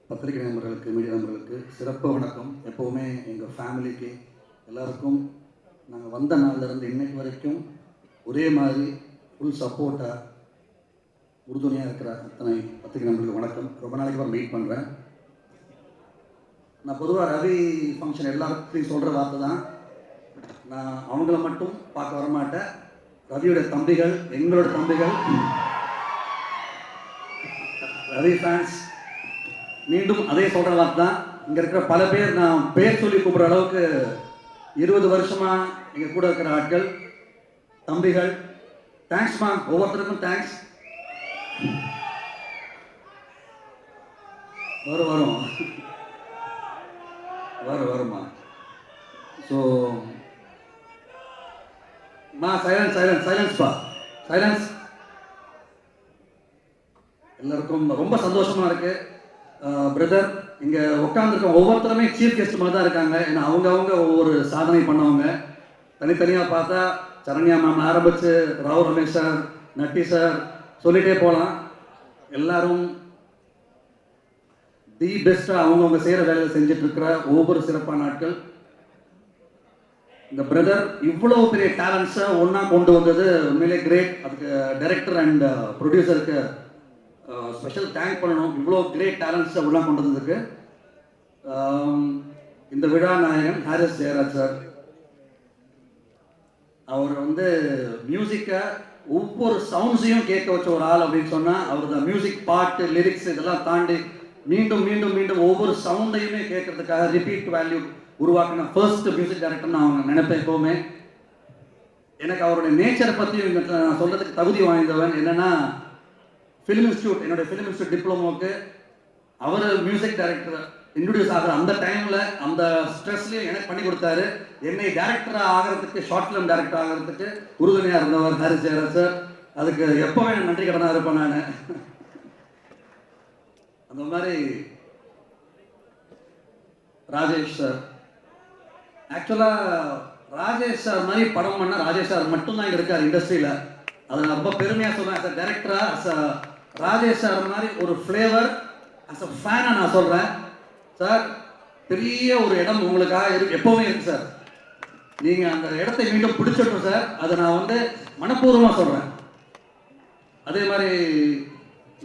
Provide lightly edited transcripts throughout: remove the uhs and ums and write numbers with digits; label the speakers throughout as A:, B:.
A: பத்திரிகை நண்பர்களுக்கு, மீடியா நண்பர்களுக்கு சிறப்பு வணக்கம். எப்போவுமே எங்கள் ஃபேமிலிக்கு எல்லாருக்கும் நாங்கள் வந்த நாள்லேருந்து இன்னைக்கு வரைக்கும் ஒரே மாதிரி ஃபுல் சப்போர்ட்டாக உறுதுணையாக இருக்கிற அத்தனை பத்திரிகை நண்பர்களுக்கு வணக்கம். ரொம்ப நாளைக்கு அப்புறம் மீட் பண்ணுறேன். நான் பொதுவாக ரவி ஃபங்க்ஷன் எல்லாருக்கும் சொல்கிற வார்த்தை தான், நான் அவங்கள மட்டும் பார்க்க வரமாட்டேன். ரவியோட தம்பிகள், எங்களோட தம்பிகள், ரவி ஃபேன்ஸ் மீண்டும் அதே சொல்கிற வார்த்தை தான். இங்கே இருக்கிற பல பேர் நான் பேர் சொல்லி கூப்பிட்ற அளவுக்கு 20 வருஷமாக எங்கள் கூட இருக்கிற ஆட்கள், தம்பிகள், தேங்க்ஸ்மா. ஒவ்வொருத்தருக்கும் தேங்க்ஸ். வருமா. ஸோ சைலன்ஸ்பா. எல்லாருக்கும் ரொம்ப சந்தோஷமா இருக்கு. பிரதர், இங்கே உட்காந்துருக்க ஒவ்வொருத்தருமே சீஃப் கெஸ்ட் மாதிரி தான் இருக்காங்க. ஏன்னா அவங்க ஒவ்வொரு சாதனை பண்ணவங்க. தனித்தனியாக பார்த்தா சரண்யா மேம் ஆரம்பித்து ராவ் ரமேஷ் சார், நட்டி சார் சொல்லிகிட்டே போகலாம். எல்லாரும் தி பெஸ்ட்டாக அவங்கவுங்க செய்கிற வேலையை செஞ்சிட்ருக்கிற ஒவ்வொரு சிறப்பான நாட்கள். இந்த பிரதர் இவ்வளோ பெரிய டேலண்ட்ஸை ஒன்றா கொண்டு வந்தது உண்மையிலே கிரேட். அதுக்கு டைரக்டர் அண்ட் ப்ரொடியூசருக்கு ஸ்பெஷல் தேங்க் பண்ணணும். இவ்வளோ கிரேட் டேலண்ட்ஸை உள்ள கொண்டு வந்ததுக்கு. இந்த விழா நாயகன் ஹாரிஸ் ஜெயராஜ் சார், அவர் மியூசிக்கை ஒவ்வொரு சவுண்ட்ஸையும் கேட்க வச்ச ஒரு ஆள் அப்படின்னு சொன்னால் அவர் தான். மியூசிக், பாட்டு, லிரிக்ஸ் இதெல்லாம் தாண்டி மீண்டும் மீண்டும் மீண்டும் ஒவ்வொரு சவுண்டையுமே கேட்கறதுக்காக ரிப்பீட் வேல்யூ உருவாக்கின ஃபர்ஸ்ட் மியூசிக் டைரக்டர் நான் அவங்க நினைப்பேன் எப்போவுமே. எனக்கு அவருடைய நேச்சரை பற்றி நான் சொல்கிறதுக்கு தகுதி வாய்ந்தவன். என்னென்னா, ஃபிலிம் இன்ஸ்டியூட், என்னுடைய ஃபிலிம் இன்ஸ்டியூட் டிப்ளமோக்கு அவர் மியூசிக் டைரக்டர் இன்ட்ரடியூஸ் ஆகிற அந்த டைமில் அந்த ஸ்ட்ரெஸ்லையும் எனக்கு பண்ணி கொடுத்தாரு. என்னை டேரக்டராக ஆகிறதுக்கு, ஷார்ட் ஃபிலிம் டேரக்டர் ஆகிறதுக்கு உறுதுணையாக இருந்தவர் ஹாரிஸ் ஜெயராஜ் சார். அதுக்கு எப்போவே நன்றி கடனாக இருப்பேன் நான். அந்த மாதிரி ராஜேஷ் சார், ஆக்சுவலாக ராஜேஷ் சார் மாதிரி படம் பண்ணால் ராஜேஷ் சார் மட்டும்தான் இங்கே இருக்கார் இண்டஸ்ட்ரியில். அதை நான் ரொம்ப பெருமையாக சொல்கிறேன். அஸ் அ டைரக்டராக, அஸ் அ ராஜேஷ் சார் மாதிரி ஒரு ஃப்ளேவர், அஸ் அ ஃபேனாக நான் சொல்கிறேன். சார், பெரிய ஒரு இடம் உங்களுக்காக எப்போவுமே இருக்குது சார். நீங்கள் அந்த இடத்தை மீண்டும் பிடிச்சிடணும் சார். அதை நான் மனப்பூர்வமாக சொல்கிறேன். அதே மாதிரி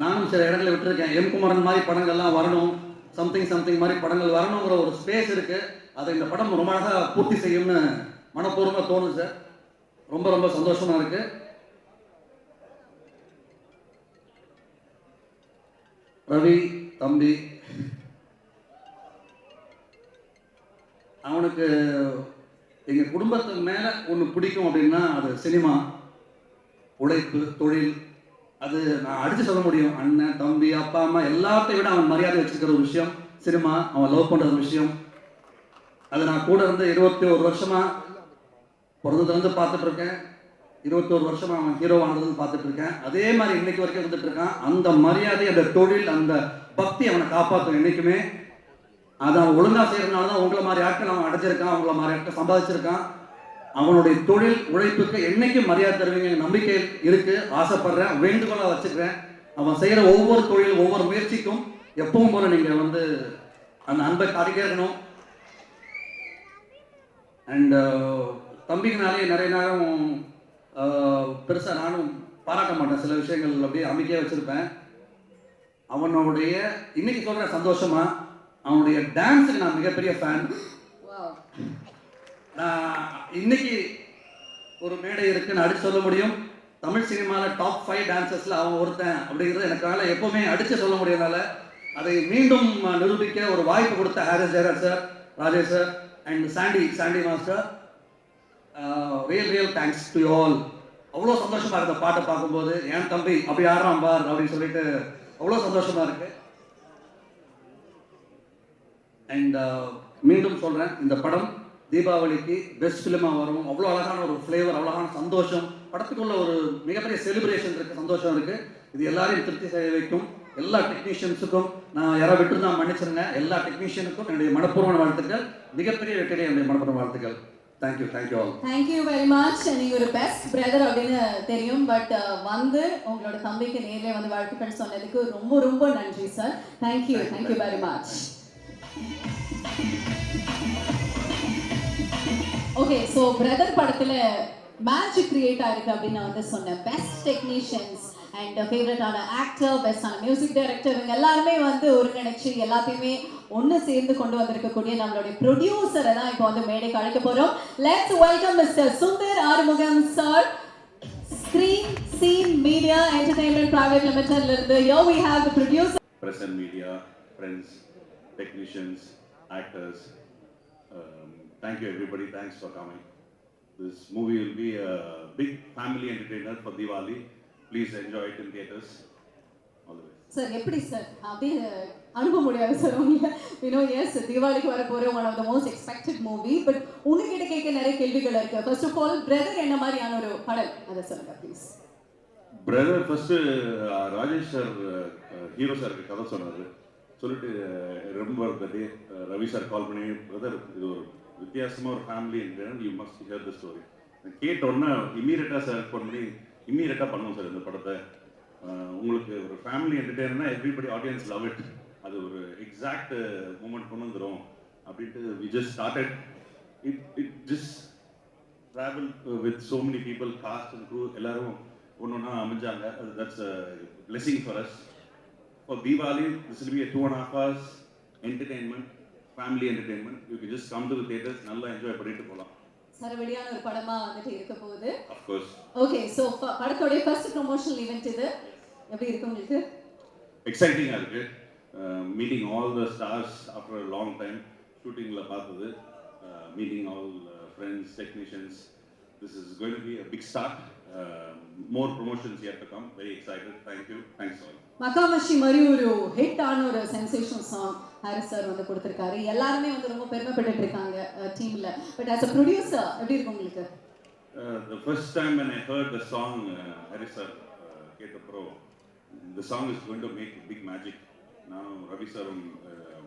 A: நானும் சில இடங்களை விட்டுருக்கேன். எம் குமரன் மாதிரி படங்கள்லாம் வரணும், சம்திங் மாதிரி படங்கள் வரணுங்கிற ஒரு ஸ்பேஸ் இருக்குது. அதை இந்த படம் ரொம்ப அழகாக பூர்த்தி செய்யும்னு மனப்பூர்வமாக தோணுது சார். ரொம்ப ரொம்ப சந்தோஷமாக இருக்குது. ரவி தம்பி, அவனுக்கு எங்கள் குடும்பத்துக்கு மேலே ஒன்று பிடிக்கும் அப்படின்னா அது சினிமா, உழைப்பு, தொழில். அது நான் அடித்து சொல்ல முடியும். அண்ணன், தம்பி, அப்பா, அம்மா எல்லாத்தையும் விட அவன் மரியாதை வச்சுருக்கிற ஒரு விஷயம் சினிமா. அவன் லவ் பண்ணுற ஒரு விஷயம். அது நான் கூட 21 வருஷமாக பிறந்ததுலேருந்து பார்த்துட்ருக்கேன். 21 வருஷமாக அவன் ஹீரோ ஆனதுன்னு பார்த்துட்ருக்கேன். அதே மாதிரி இன்னைக்கு வரைக்கும் இருக்கான். அந்த மரியாதை, அந்த தொழில், அந்த பக்தி அவனை காப்பாற்றும் என்றைக்குமே. அதை அவன் ஒழுங்காக செய்கிறதுனால தான் உங்களை மாதிரி ஆட்கள் அவன் அடைஞ்சிருக்கான், அவங்கள மாதிரி ஆட்கள் சம்பாதிச்சிருக்கான். அவனுடைய தொழில் உழைப்புக்கு என்னைக்கும் மரியாதை தருவீங்க நம்பிக்கை இருக்குது. ஆசைப்படுறேன், வேண்டுகோளாக வச்சுக்கிறேன். அவன் செய்கிற ஒவ்வொரு தொழில், ஒவ்வொரு முயற்சிக்கும் எப்பவும் போல நீங்கள் அந்த அன்பை காட்டிக்கணும். அண்ட் தம்பிக்குனாலே நிறைய நேரம் பெருசாக நானும் பாராட்ட மாட்டேன். சில விஷயங்கள் அப்படியே அமைதியாக வச்சுருப்பேன். அவனுடைய இன்னைக்கு சொல்கிற சந்தோஷமா, அவனுடைய டான்ஸுக்கு நான் மிகப்பெரிய ஃபேன். நான் இன்னைக்கு ஒரு மேடை இருக்குன்னு அடிச்சு சொல்ல முடியும். தமிழ் சினிமாவில் டாப் 5 டான்சர்ஸில் அவன் ஒருத்தன் அப்படிங்கிறது எனக்கால எப்போவுமே அடித்து சொல்ல முடியாதனால அதை மீண்டும் நிரூபிக்க ஒரு வாய்ப்பு கொடுத்த Harris Jayaraj sir, Rajesh sir and Sandy master, real thanks to you all. அவ்வளோ சந்தோஷமாக இருந்த பாட்டை பார்க்கும்போது, என் தம்பி அப்படி ஆடுறான் பார் அப்படின்னு சொல்லிட்டு அவ்வளோ சந்தோஷமாக இருக்கு. அண்ட் மீண்டும் சொல்கிறேன், இந்த படம் தீபாவளிக்கு பெஸ்ட் ஃபிலிமாக வரும். அவ்வளோ அழகான ஒரு ஃப்ளேவர், அவ்வளோகான சந்தோஷம். படத்துக்குள்ள ஒரு மிகப்பெரிய செலிப்ரேஷன் இருக்குது, சந்தோஷம் இருக்குது. இது எல்லாரையும் திருப்தி செய்ய வைக்கும். எல்லா டெக்னீஷியன்ஸுக்கும், நான் யாராவது விட்டுருந்தா மன்னிச்சிருங்க, எல்லா டெக்னீஷியனுக்கும் என்னுடைய மனப்பூர்வமான வாழ்த்துக்கள். மிகப்பெரிய வெற்றியை என்னுடைய மனப்பூர்வ வாழ்த்துக்கள். Thank you all.
B: Thank you very much. நீங்கள் ஒரு பெஸ்ட் பிரதர் அப்படின்னு தெரியும், பட் வந்து உங்களோட தம்பிக்கு நேரில் வந்து வாழ்த்துக்கள் சொன்னதுக்கு ரொம்ப ரொம்ப நன்றி sir. Thank you very much. Okay, so brother படத்தில் மேஜிக் கிரியேட் ஆயிருக்கு அப்படின்னு நான் வந்து சொன்னேன். பெஸ்ட் டெக்னீஷியன்ஸ் அண்ட் ஃபேவரட்டான ஆக்டர், பெஸ்டான மியூசிக் டைரக்டர், இவங்க எல்லாருமே வந்து ஒருங்கிணைச்சு எல்லாத்தையுமே ஒன்று சேர்ந்து கொண்டு வந்திருக்கக்கூடிய நம்மளுடைய ப்ரொடியூசரை தான் இப்போ வந்து மேடைக்கு அழைக்க போகிறோம். Let's welcome mister Sundar Arumugam sir, Screen Scene Media Entertainment Private லிமிடெட்ல இருந்து. Here we have the producer.
C: Present media, friends, technicians, actors. Thank you everybody. Thanks for coming. This movie will be a big family entertainer for Diwali. Please enjoy it in theaters. All the best.
B: Sir எப்படி sir அப்படியே அனுப்ப முடியாது sir உங்களை. Yes, தீபாவளிக்கு வர போகிற one of the most expected movie. But உங்ககிட்ட கேட்க நிறைய கேள்விகள் இருக்கு. ஃபர்ஸ்ட் ஆஃப் ஆல், பிரதர் என்ன மாதிரியான ஒரு படம் அதை சொல்லுங்க please.
C: Brother first Rajesh sir hero சாருக்கு கதை சொன்னார். சொல்லிட்டு ரொம்ப டே ரவி சார் கால் பண்ணி, பிரதர் இது ஒரு வித்தியாசமாக ஒரு family you must here the story. கேட்ட உடனே இம்மீடியட்டாக சார் ஃபோன் பண்ணி இம்மீடியட்டாக பண்ணுவோம் சார் இந்த படத்தை. உங்களுக்கு ஒரு ஃபேமிலி என்டர்டெயினா எவ்ரிபடி ஆடியன்ஸ் லவ் இட், அது ஒரு எக்ஸாக்ட் மூமெண்ட் கொண்டு வந்துடும் அப்படின்ட்டு we just started it just travel with so many people, cast and crew எல்லாரும் ஒன்று ஒன்றா அமைஞ்சாங்க. அது that's blessing for us. For Deepavali this will be a 2.5 hours entertainment, family entertainment. You can just come to the theaters, நல்லா enjoy பண்ணிட்டு போகலாம்.
B: சரவெடியான ஒரு படமா வந்துட்டு இருக்க போகுது.
C: Of course.
B: ஓகே, சோ படத்தோட ஃபர்ஸ்ட் ப்ரமோஷனல் ஈவென்ட் இது எப்படி இருக்கு உங்களுக்கு?
C: எக்ஸைட்டிங்காக இருக்கு. Meeting all the stars after a long time. ஷூட்டிங்கில் பார்த்தது, meeting all friends, technicians. This is going to be a big start. More promotions yet to come. Very excited. Thank you. Thanks all.
B: மகாமஷி மாதிரி ஒரு ஹிட்டான ஒரு sensational song Harris sir வந்து கொடுத்துருக்காரு. எல்லாருமே வந்து ரொம்ப பெருமைப்பட்டு இருக்காங்க டீம்ல. பட் ஆஸ் அ ப்ரொடியூசர் எப்படி இருக்கு உங்களுக்கு?
C: The first time when I heard the song, Harris sir கேட்டப்போ, the song is going to make big magic. நானும் ரவி சாரும்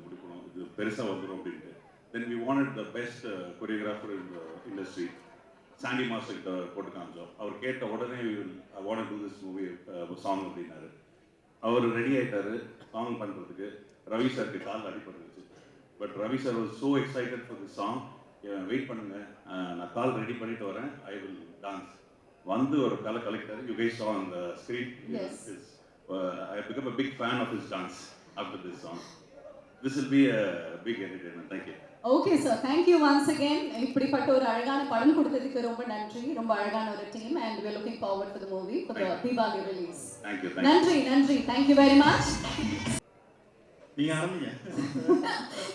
C: முடிக்கணும், இது பெருசாக வந்துடும் அப்படின்ட்டு. Then we wanted the best choreographer in the industry. Sandy master கிட்ட போட்டு காமிச்சோம். அவர் கேட்ட உடனே I want to do this movie song அப்படின்னாரு. அவர் ரெடி ஆகிட்டாரு சாங் பண்ணுறதுக்கு. ரவி சாருக்கு கால் அடிபட்டுருச்சு. But Ravi sir was so excited for the song. Wait பண்ணுங்க, நான் கால் ரெடி பண்ணிட்டு வரேன், ஐ வில் டான்ஸ். வந்து ஒரு காலை collector, you guys saw on the screen. I have become a big fan of his dance after this song. This will be a big entertainment. Thank you.
B: Okay sir, thank you once again. இப்படிப்பட்ட ஒரு அழகான படம் கொடுத்ததுக்கு ரொம்ப நன்றி. ரொம்ப அழகான ஒரு team and we are looking forward for the movie for the Diwali release.
C: Thank you.
B: நன்றி. Thank you very much.
D: நீங்க ஆரம்பிங்க.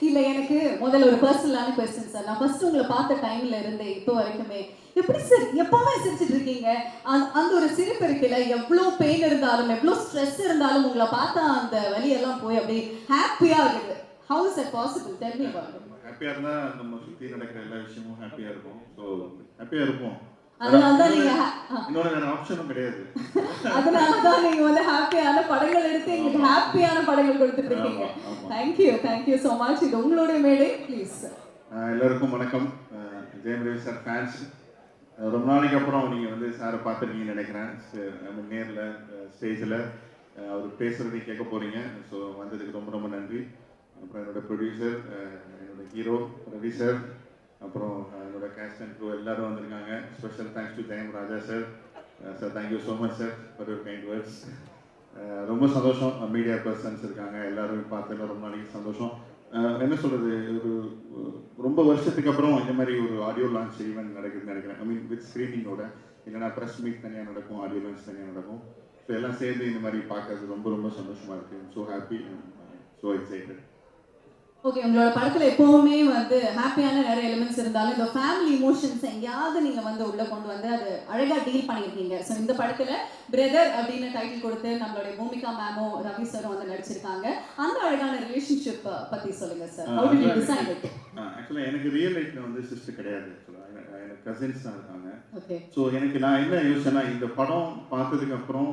B: இல்ல, எனக்கு முதல்ல ஒரு பர்சனலான क्वेश्चन சார். நான் ஃபர்ஸ்ட் உங்களை பார்த்த டைம்ல இருந்து இப்போ வரைக்குமே எப்படி சார் எப்பவுமே சிரிச்சிட்டு இருக்கீங்க? அந்த ஒரு சிரிப்பு இருக்குல்ல, எவ்வளோ பெயின் இருந்தாலும் எவ்வளோ ஸ்ட்ரெஸ் இருந்தாலும் உங்களை பார்த்தா அந்த வலியெல்லாம் போய் அப்படியே ஹாப்பியா இருக்குது. How is that possible? Tell me about it.
D: ஹாப்பியா இருந்தா நம்ம சுத்தி நடக்கிற எல்லா விஷயமும் ஹாப்பியா இருக்கும். ஸோ ஹாப்பியா இருப்போம்.
B: அதனாலதான் நீங்க
D: இன்னொரு வேற ஆப்ஷனும் கிடையாது.
B: அதனாலதான் நீங்க வந்து ஹாப்பியான படங்கள் எடுத்து எங்களுக்கு ஹாப்பியான படங்கள் கொடுத்துட்டு இருக்கீங்க. Thank you so much. இது உங்களுடைய மேடை, ப்ளீஸ்.
D: எல்லாருக்கும் வணக்கம். Jayam Ravi sir fans. ரொம்ப நாளைக்கு அப்புறம் நீங்க வந்து சாரை பார்த்துருக்கீங்கன்னு நினைக்கிறேன். நேரில் ஸ்டேஜில் அவர் பேசுறதையும் கேட்க போறீங்க. ஸோ வந்ததுக்கு ரொம்ப ரொம்ப நன்றி. அப்புறம் என்னோட ப்ரொடியூசர், என்னோட ஹீரோ ரவி சார், அப்புறம் என்னோட கேஸ்ட் அண்ட் க்ரூ எல்லாரும் வந்திருக்காங்க. Special thanks to Jayam Raja sir. Sir thank you so much sir for your kind words. ரொம்ப சந்தோஷம். மீடியா பர்சன்ஸ் இருக்காங்க, எல்லாரும் பார்த்ததில் ரொம்ப நாளைக்கு சந்தோஷம். என்ன சொல்கிறது, ஒரு ரொம்ப வருஷத்துக்கு அப்புறம் இந்த மாதிரி ஒரு ஆடியோ லான்ச் ஈவெண்ட் நடக்குதுன்னு நினைக்கிறேன். ஐ மீன் வித் ஸ்க்ரீனிங்கோட. இல்லைனா ப்ரெஸ் மீட் தனியாக நடக்கும், ஆடியோ லான்ச் தனியாக நடக்கும். ஸோ எல்லாம் சேர்ந்து இந்த மாதிரி பார்க்கறது ரொம்ப ரொம்ப சந்தோஷமாக இருக்குது. So happy, so excited.
B: Okay, உங்களோட படத்துல எப்பவுமே வந்து ஹாப்பியான நிறைய எலிமெண்ட்ஸ் இருந்தாலும் இந்த ஃபேமிலி இமோஷன்ஸ் எங்கேயாவது நீங்க வந்து உள்ள கொண்டு வந்து அது அழகா டீல் பண்ணியிருக்கீங்க. ஸோ இந்த படத்துல பிரதர் அப்படின்னு டைட்டில் கொடுத்து நம்மளுடைய பூமிகா மேமும் ரவி சாரும் வந்து நடிச்சிருக்காங்க. அந்த அழகான ரிலேஷன்ஷிப் பத்தி சொல்லுங்க sir. How did you decide it?
D: ஆக்சுவலாக எனக்கு ரியல் லைஃப்ல வந்து சிஸ்டர் கிடையாது. ஆக்சுவலாக எனக்கு கசின்ஸ் தான் இருக்காங்க.
B: ஓகே.
D: ஸோ எனக்கு நான் என்ன யோசிச்சேன்னா, இந்த படம் பார்த்ததுக்கு அப்புறம்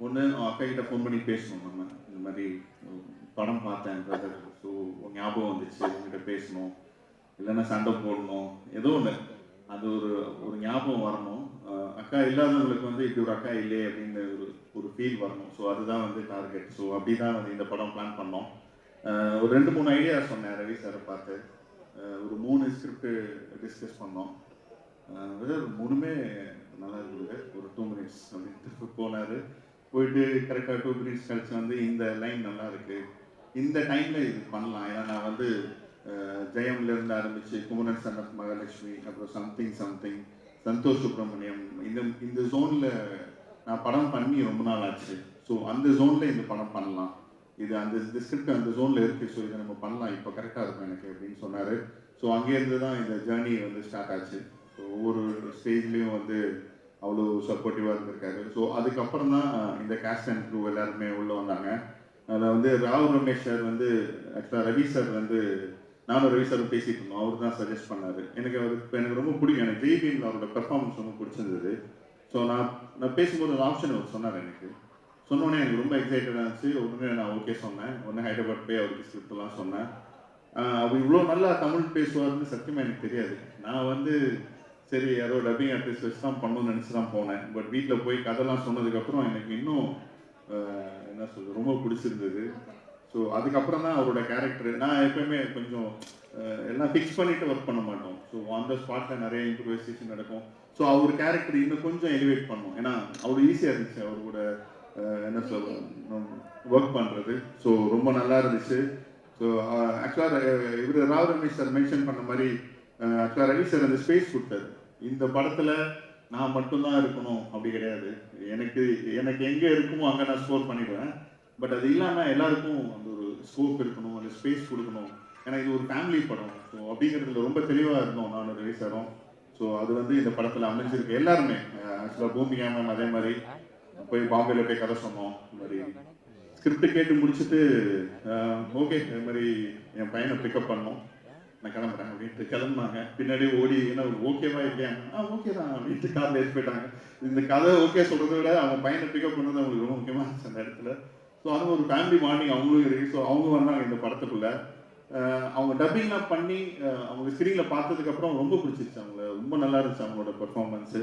D: ஒன்று அக்கா கிட்ட ஃபோன் பண்ணி பேசணும். நம்ம இந்த மாதிரி படம் பார்த்தேன் பிரதர், ஸோ ஞாபகம் வந்துச்சு, உங்ககிட்ட பேசணும், இல்லைன்னா சண்டை போடணும், ஏதோ ஒன்று. அது ஒரு ஒரு ஞாபகம் வரணும். அக்கா இல்லாதவங்களுக்கு வந்து இப்படி ஒரு அக்கா இல்லையே அப்படின்னு ஒரு ஃபீல் வரணும். ஸோ அதுதான் வந்து டார்கெட். ஸோ அப்படி தான் வந்து இந்த படம் பிளான் பண்ணோம். ஒரு 2-3 ஐடியா சொன்னேன் ரவி சாரை பார்த்து. ஒரு 3 ஸ்கிரிப்ட் டிஸ்கஸ் பண்ணோம். மூணுமே நல்லா இருக்குது. ஒரு 2 மினிட்ஸ் அப்படின்ட்டு போனார். போயிட்டு கரெக்டாக 2 மினிட்ஸ் கழிச்சு வந்து இந்த லைன் நல்லா இருக்கு, இந்த டைமில் இது பண்ணலாம். ஏன்னா நான் வந்து ஜெயம்லேருந்து ஆரம்பித்து குமரன் சன் ஆஃப் மகாலட்சுமி, அப்புறம் சம்திங் சந்தோஷ் சுப்ரமணியம், இந்த ஜோனில் நான் படம் பண்ணி ரொம்ப நாள் ஆச்சு. ஸோ அந்த ஜோனில் இந்த படம் பண்ணலாம், இது அந்த ஸ்கிரிப்ட் அந்த ஜோனில் இருக்குது, ஸோ இதை நம்ம பண்ணலாம், இப்போ கரெக்டாக இருக்கும் எனக்கு அப்படின்னு சொன்னார். ஸோ அங்கேருந்து தான் இந்த ஜேர்னி வந்து ஸ்டார்ட் ஆச்சு. ஸோ ஒவ்வொரு ஸ்டேஜ்லேயும் வந்து அவ்வளோ சப்போர்ட்டிவாக இருந்திருக்காரு. ஸோ அதுக்கப்புறம் தான் இந்த கேஸ்ட் அண்ட் க்ரூ எல்லாருமே உள்ளே வந்தாங்க. அதில் வந்து ராவ் ரமேஷ் சார் வந்து ஆக்சுவலாக ரவி சார் வந்து நானும் ரவி சாரும் பேசிகிட்டு இருந்தோம். அவர் தான் சஜஸ்ட் பண்ணார். எனக்கு ரொம்ப பிடிக்கும். எனக்கு ஜெய்பீனில் அவரோட பெர்ஃபார்மன்ஸ் ரொம்ப பிடிச்சிருந்தது. ஸோ நான் பேசும்போது ஒரு ஆப்ஷன் அவர் சொன்னார். எனக்கு சொன்னோன்னே எனக்கு ரொம்ப எக்ஸைட்டடாக இருந்துச்சு. உடனே நான் ஓகே சொன்னேன். உடனே ஹைதராபாத் போய் அவருக்கு ஸ்கிரிப்ட்லாம் சொன்னேன். அவர் இவ்வளோ நல்லா தமிழ் பேசுவார்னு சத்தியமாக எனக்கு தெரியாது. நான் வந்து சரி யாரோ டப்பிங் ஆர்டிஸ்ட் வச்சு தான் பண்ணணும்னு நினச்சி தான் போனேன். பட் வீட்டில் போய் கதைலாம் சொன்னதுக்கப்புறம் எனக்கு இன்னும் என்ன சொல்றது ரொம்ப பிடிச்சிருந்தது. ஸோ அதுக்கப்புறம் தான் அவரோட கேரக்டர். நான் எப்போயுமே கொஞ்சம் எல்லாம் ஃபிக்ஸ் பண்ணிவிட்டு ஒர்க் பண்ண மாட்டோம். ஸோ அந்த ஸ்பாட்டில் நிறைய இம்ப்ரூவைசேஷன் நடக்கும். ஸோ அவர் கேரக்டர் இன்னும் கொஞ்சம் எலிவேட் பண்ணும். ஏன்னா அவ்வளோ ஈஸியாக இருந்துச்சு அவர் கூட என்ன சொல்ல ஒர்க் பண்ணுறது. ஸோ ரொம்ப நல்லா இருந்துச்சு. ஸோ ஆக்சுவலாக இவர் ராவ் ரமேஷ் சார் மென்ஷன் பண்ண மாதிரி ஆக்சுவலாக ரவி சார் அந்த ஸ்பேஸ் கொடுத்தாரு. இந்த படத்தில் நான் மட்டும்தான் இருக்கணும் அப்படி கிடையாது. எனக்கு எங்கே இருக்குமோ அங்கே நான் ஸ்கோர் பண்ணிடுவேன். பட் அது இல்லாமல் எல்லாருக்கும் அந்த ஒரு ஸ்கோப் இருக்கணும், அந்த ஸ்பேஸ் கொடுக்கணும். ஏன்னா இது ஒரு ஃபேமிலி படம். ஸோ அப்படிங்கிறதுல ரொம்ப தெளிவாக இருந்தோம் நானும் ரவி சாரும். ஸோ அது வந்து இந்த படத்தில் அமைஞ்சிருக்கு. எல்லாருமே ஆக்சுவலாக பூமிகா மேம் அதே மாதிரி போய் பாம்பேல போய் கதை சொன்னோம். இந்த மாதிரி ஸ்கிரிப்ட் கேட்டு முடிச்சுட்டு ஓகே இது மாதிரி என் பையனை பிக்கப் பண்ணோம், நான் கிளம்புறேன் அப்படின்ட்டு கிளம்புனாங்க. பின்னாடி ஓடி ஏன்னா ஓகேவா இல்லையா, ஓகே தான் அப்படின்ட்டு காரில் ஏற்றி போயிட்டாங்க. இந்த கதை ஓகே சொல்கிறத விட அவங்க பையனை பிக்கப் பண்ணது அவங்களுக்கு ரொம்ப முக்கியமாக இருந்துச்சு அந்த இடத்துல. ஸோ அது ஒரு ஃபேமிலி மார்னிங் அவங்களும் இருக்குது. ஸோ அவங்க வந்தாங்க இந்த படத்துக்குள்ளே. அவங்க டப்பிங்லாம் பண்ணி அவங்க ஸ்க்ரீனில் பார்த்ததுக்கப்புறம் ரொம்ப பிடிச்சிருச்சு. அவங்கள ரொம்ப நல்லா இருந்துச்சு அவங்களோட பெர்ஃபார்மன்ஸு.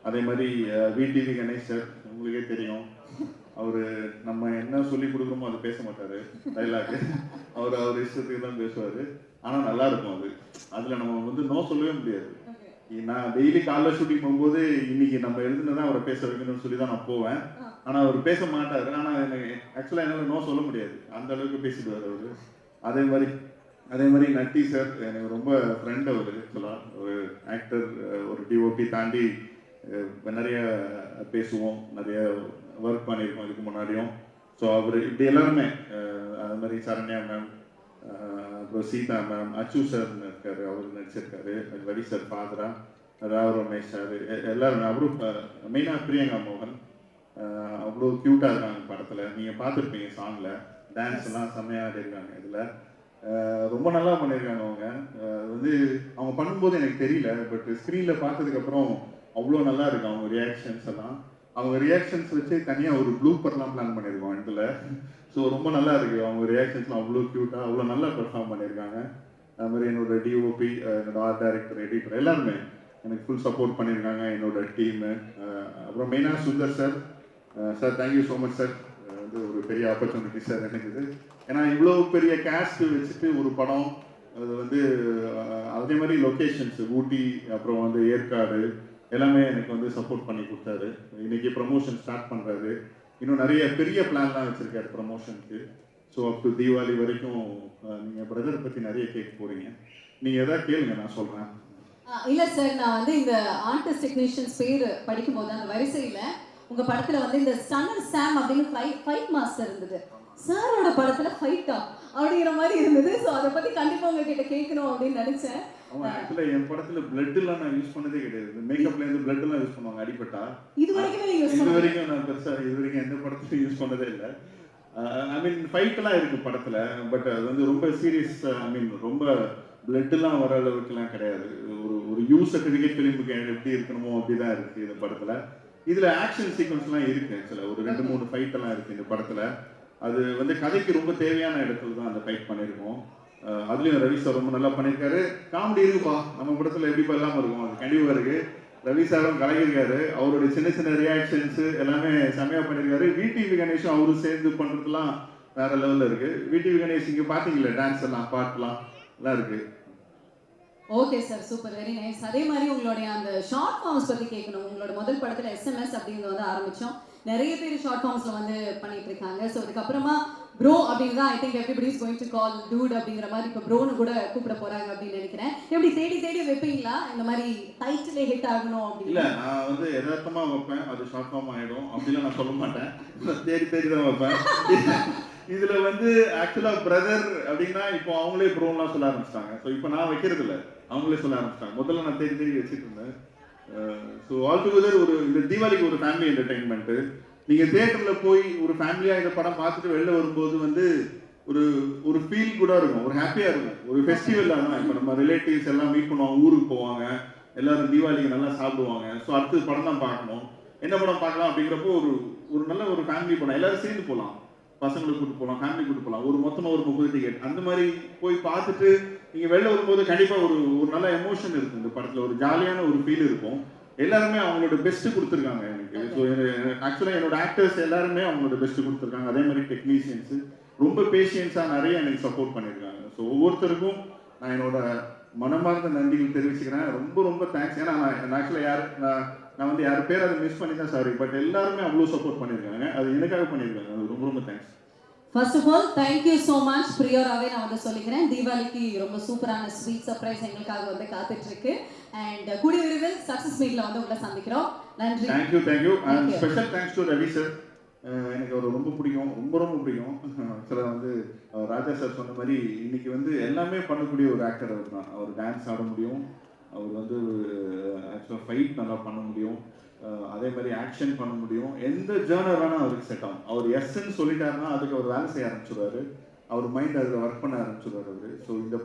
D: அதே மாதிரி விடிவி கணேஷ் சார் உங்களுக்கே தெரியும். அவர் நம்ம என்ன சொல்லி கொடுக்குறோமோ அதை பேச மாட்டார். டைலாக் அவர் இஷ்டத்துக்கு தான் பேசுவார். ஆனால் நல்லா இருக்கும். அதில் நம்ம வந்து நோ சொல்லவே முடியாது. நான் டெய்லி காலைல ஷூட்டிங் போகும்போது இன்னைக்கு நம்ம எழுதுனதான் அவரை பேச வைக்கணும்னு சொல்லி தான் நான் போவேன். ஆனால் அவர் பேச மாட்டார். ஆனால் எனக்கு ஆக்சுவலாக என்னால் நோ சொல்ல முடியாது, அந்த அளவுக்கு பேசிடுவார் அவர். அதே மாதிரி நட்டி சார் எனக்கு ரொம்ப ஃப்ரெண்ட். அவர் ஆக்சுவலாக ஒரு ஆக்டர், ஒரு டிஓபி தாண்டி நிறைய பேசுவோம், நிறைய ஒர்க் பண்ணியிருக்கோம் இதுக்கு முன்னாடியும். ஸோ அவர் இப்படி எல்லாருமே அது மாதிரி சரண்யா மேம், அப்புறம் சீதா மேம், அச்சு சார் இருக்காரு, அவர் நடிச்சிருக்காரு, ரவி சார் ஃபாதரா, ராவ் ரமேஷ் சார், எல்லாரும். அவரும் மெயினாக பிரியங்கா மோகன் அவ்வளோ க்யூட்டாக இருக்காங்க படத்தில். நீங்கள் பார்த்துருப்பீங்க சாங்கில் டான்ஸ் எல்லாம் செம்மையாக ஆடிருக்காங்க. இதில் ரொம்ப நல்லா பண்ணியிருக்காங்க. அவங்க பண்ணும்போது எனக்கு தெரியல, பட் ஸ்க்ரீனில் பார்த்ததுக்கப்புறம் அவ்வளோ நல்லா இருக்கு அவங்க ரியாக்ஷன்ஸ் எல்லாம். அவங்க ரியாக்ஷன்ஸ் வச்சு தனியாக ஒரு ப்ளூப்பர்லாம் பிளான் பண்ணியிருக்கோம் இதில். ஸோ ரொம்ப நல்லா இருக்குது. அவங்க ரியாக்ஷன்ஸ்லாம் அவ்வளோ க்யூட்டாக அவ்வளோ நல்லா பெர்ஃபார்ம் பண்ணியிருக்காங்க. அது மாதிரி என்னோட டிஓபி, என்னோட ஆர்ட் டைரக்டர், எடிட்டர் எல்லாருமே எனக்கு ஃபுல் சப்போர்ட் பண்ணியிருக்காங்க, என்னோட டீமு. அப்புறம் மெயினாக Sundar sir. Sir thank you so much sir. ஒரு பெரிய ஆப்பர்ச்சுனிட்டி சார் எனக்கு இது. ஏன்னா இவ்வளோ பெரிய கேஸ்ட் வச்சுட்டு ஒரு படம், அது அதே மாதிரி லொக்கேஷன்ஸ் ஊட்டி, அப்புறம் ஏற்காடு எல்லாமே எனக்கு சப்போர்ட் பண்ணி கொடுத்தாரு. இன்னைக்கு ப்ரமோஷன் ஸ்டார்ட் பண்ணுறாரு. இன்னும் நிறைய பெரிய பிளான்லாம் வச்சுருக்காரு ப்ரமோஷனுக்கு. ஸோ அப் டு தீபாவளி வரைக்கும் நீங்கள் பிரதரை பற்றி நிறைய கேட்க போகிறீங்க. நீங்கள் எதாவது கேளுங்க, நான் சொல்கிறேன்.
B: இல்லை சார், நான் இந்த ஆர்டிஸ்ட் டெக்னீஷியன்ஸ் பேர் படிக்கும்போது அந்த வரிசையில் உங்கள் படத்தில் இந்த ஸ்டன்னர் சாம் அப்படின்னு ஃபைட் மாஸ்டர் இருந்தது. சாரோட படத்தில் ஃபைட்டா அப்படிங்கிற மாதிரி இருந்தது. ஸோ அதை பற்றி கண்டிப்பாக உங்ககிட்ட கேட்கணும் அப்படின்னு நினச்சேன்.
D: ஆமாம், ஆக்சுவலாக என் படத்தில் பிளட்லாம் நான் யூஸ் பண்ணதே கிடையாது. மேக்கப்லேருந்து பிளட்லாம் யூஸ் பண்ணுவாங்க அடிப்பட்டா.
B: இது வரைக்கும்
D: நான் பெருசாக இது வரைக்கும் எந்த படத்துலையும் யூஸ் பண்ணதே இல்லை. ஐ மீன் ஃபைட்டெல்லாம் இருக்குது படத்தில், பட் அது ரொம்ப சீரியஸ். ஐ மீன் ரொம்ப பிளட்லாம் வர அளவுக்குலாம் கிடையாது. ஒரு யூஸ் சர்டிஃபிகேட் ஃபிலிமுக்கு எப்படி இருக்கணுமோ அப்படி தான் இருக்குது இந்த படத்தில். இதில் ஆக்ஷன் சீக்வன்ஸ்லாம் இருக்குது. ஆக்சுவலாக ஒரு 2-3 ஃபைட்டெல்லாம் இருக்குது இந்த படத்தில். அது கதைக்கு ரொம்ப தேவையான இடத்துல தான் அந்த ஃபைட் பண்ணியிருக்கோம். அதுலேயும் ரவி சார் ரொம்ப நல்லா பண்ணியிருக்காரு. காமெடி இருக்குப்பா நம்ம படத்தில் எப்படிப்பா இல்லாமல் இருக்கும், அது கண்டிப்பாக இருக்குது. ரவி சாரும் கலகிருக்காரு. அவருடைய சின்ன சின்ன ரியாக்ஷன்ஸு எல்லாமே செம்மையாக பண்ணியிருக்காரு. விடிவி கணேஷும் அவரும் சேர்ந்து பண்ணுறதுலாம் வேற லெவலில் இருக்குது. விடிவி கணேஷ் இங்கே பார்த்தீங்களா டான்ஸ் எல்லாம் பாட்டுலாம் எல்லாம் இருக்குது.
B: Okay sir, super, very nice. அதே மாதிரி உங்களுடைய அந்த ஷார்ட் ஃபார்ம்ஸ் பற்றி கேட்கணும். உங்களோட முதல் படத்தில் SMS அப்படிங்கிறது வந்து ஆரம்பித்தோம். நிறைய பேர் ஷார்ட் ஃபார்ம்ஸில் வந்து பண்ணிட்டு இருக்காங்க. ஸோ இதுக்கப்புறமா ப்ரோ அப்படின்னு தான் I think everybody is going to call dude அப்படிங்கிற மாதிரி இப்போ ப்ரோன்னு கூட கூப்பிட போகிறாங்க அப்படின்னு நினைக்கிறேன். எப்படி தேடி தேடி வைப்பீங்களா இந்த மாதிரி டைட்டிலே ஹிட் ஆகணும் அப்படின்னு?
D: இல்லை, நான் வந்து யதார்த்தமாக வைப்பேன், அது ஷார்ட் ஃபார்ம் ஆகிடும் அப்படிலாம் நான் சொல்ல மாட்டேன். தேடி தேடி தான் வைப்பேன். இதில் வந்து ஆக்சுவலாக பிரதர் அப்படின்னா இப்போ அவங்களே ப்ரோன்லாம் சொல்ல ஆரம்பிச்சிட்டாங்க. ஸோ இப்போ நான் வைக்கிறது இல்லை, அவங்களே சொல்ல ஆரம்பிச்சிட்டாங்க. முதல்ல நான் தேடி தேடி வச்சுட்டு இருந்தேன். ஸோ ஆல் டுகெதர் ஒரு இந்த தீபாவளிக்கு ஒரு ஃபேமிலி என்டர்டெயின்மெண்ட்டு. நீங்கள் தியேட்டரில் போய் ஒரு ஃபேமிலியாக இந்த படம் பார்த்துட்டு வெளில வரும்போது வந்து ஒரு ஒரு ஃபீல் கூட இருக்கும், ஒரு ஹாப்பியாக இருக்கும், ஒரு ஃபெஸ்டிவல் ஆனால் இப்போ நம்ம ரிலேட்டிவ்ஸ் எல்லாம் மீட் பண்ணுவாங்க, ஊருக்கு போவாங்க, எல்லாரும் தீபாவளிக்கு நல்லா சாப்பிடுவாங்க. ஸோ அடுத்து படம் தான் பார்க்கணும், என்ன படம் பார்க்கலாம் அப்படிங்கிறப்போ ஒரு ஒரு நல்ல ஒரு ஃபேமிலி படம், எல்லாரும் சேர்ந்து போகலாம், பசங்களுக்கு கூட்டு போகலாம், ஃபேமிலி கூட்டு போகலாம், ஒரு மொத்தமாக ஒரு 30 டிக்கெட் அந்த மாதிரி போய் பார்த்துட்டு நீங்கள் வெளில வரும்போது கண்டிப்பாக ஒரு ஒரு நல்ல எமோஷன் இருக்கும். இந்த படத்தில் ஒரு ஜாலியான ஒரு ஃபீல் இருக்கும். எல்லாருமே அவங்களோட பெஸ்ட்டு கொடுத்துருக்காங்க எனக்கு. ஸோ ஆக்சுவலாக என்னோட ஆக்டர்ஸ் எல்லாருமே அவங்களோட பெஸ்ட்டு கொடுத்துருக்காங்க. அதே மாதிரி டெக்னீஷியன்ஸு ரொம்ப பேஷியன்ஸாக நிறைய எனக்கு சப்போர்ட் பண்ணியிருக்காங்க. ஸோ ஒவ்வொருத்தருக்கும் நான் என்னோட மனமார்ந்த நன்றிகள் தெரிவிச்சுக்கிறேன். ரொம்ப ரொம்ப தேங்க்ஸ். ஏன்னா நான் ஆக்சுவலாக நான் வந்து யார் பேர் அதை மிஸ் பண்ணி தான் சாரி, பட் எல்லாருமே அவ்வளோ சப்போர்ட் பண்ணியிருக்காங்க. அது எனக்காக பண்ணியிருக்காங்க. அது ரொம்ப ரொம்ப thanks.
B: First of all thank you so much. ப்ரியோராகவே நான் வந்து சொல்லிக்கிறேன், தீபாவளிக்கு ரொம்ப சூப்பரான ஸ்வீட் சர்ப்ரைஸ் எங்களுக்காக வந்து காத்துட்டு இருக்கு. அண்ட் கூடிய விரைவில் சக்ஸஸ் மீட்ல வந்து உங்களை சந்திக்கிறோம். நன்றி.
D: Thank you. And special thanks to Ravi sir. எனக்கு அவர் ரொம்ப பிடிக்கும், ரொம்ப ரொம்ப பிடிக்கும். ஆக்சுவலாக வந்து ராஜா சார் சொன்ன மாதிரி இன்னைக்கு வந்து எல்லாமே பண்ணக்கூடிய ஒரு ஆக்டர் அவர் தான். அவர் டான்ஸ் ஆட முடியும், அவர் வந்து ஆக்சுவலாக ஃபைட் நல்லா பண்ண முடியும், அதே மாதிரி ஆக்ஷன் பண்ண முடியும். எந்த ஜேர்னர் வேணால் அவருக்கு செட் ஆகும். அவர் எஸ்ன்னு சொல்லிட்டாருன்னா அதுக்கு அவர் வேலை செய்ய ஆரம்பிச்சிடுவார். அவர் மைண்ட் அதில் ஒர்க் பண்ண ஆரம்பிச்சிடுவார் அவர். ஸோ இந்த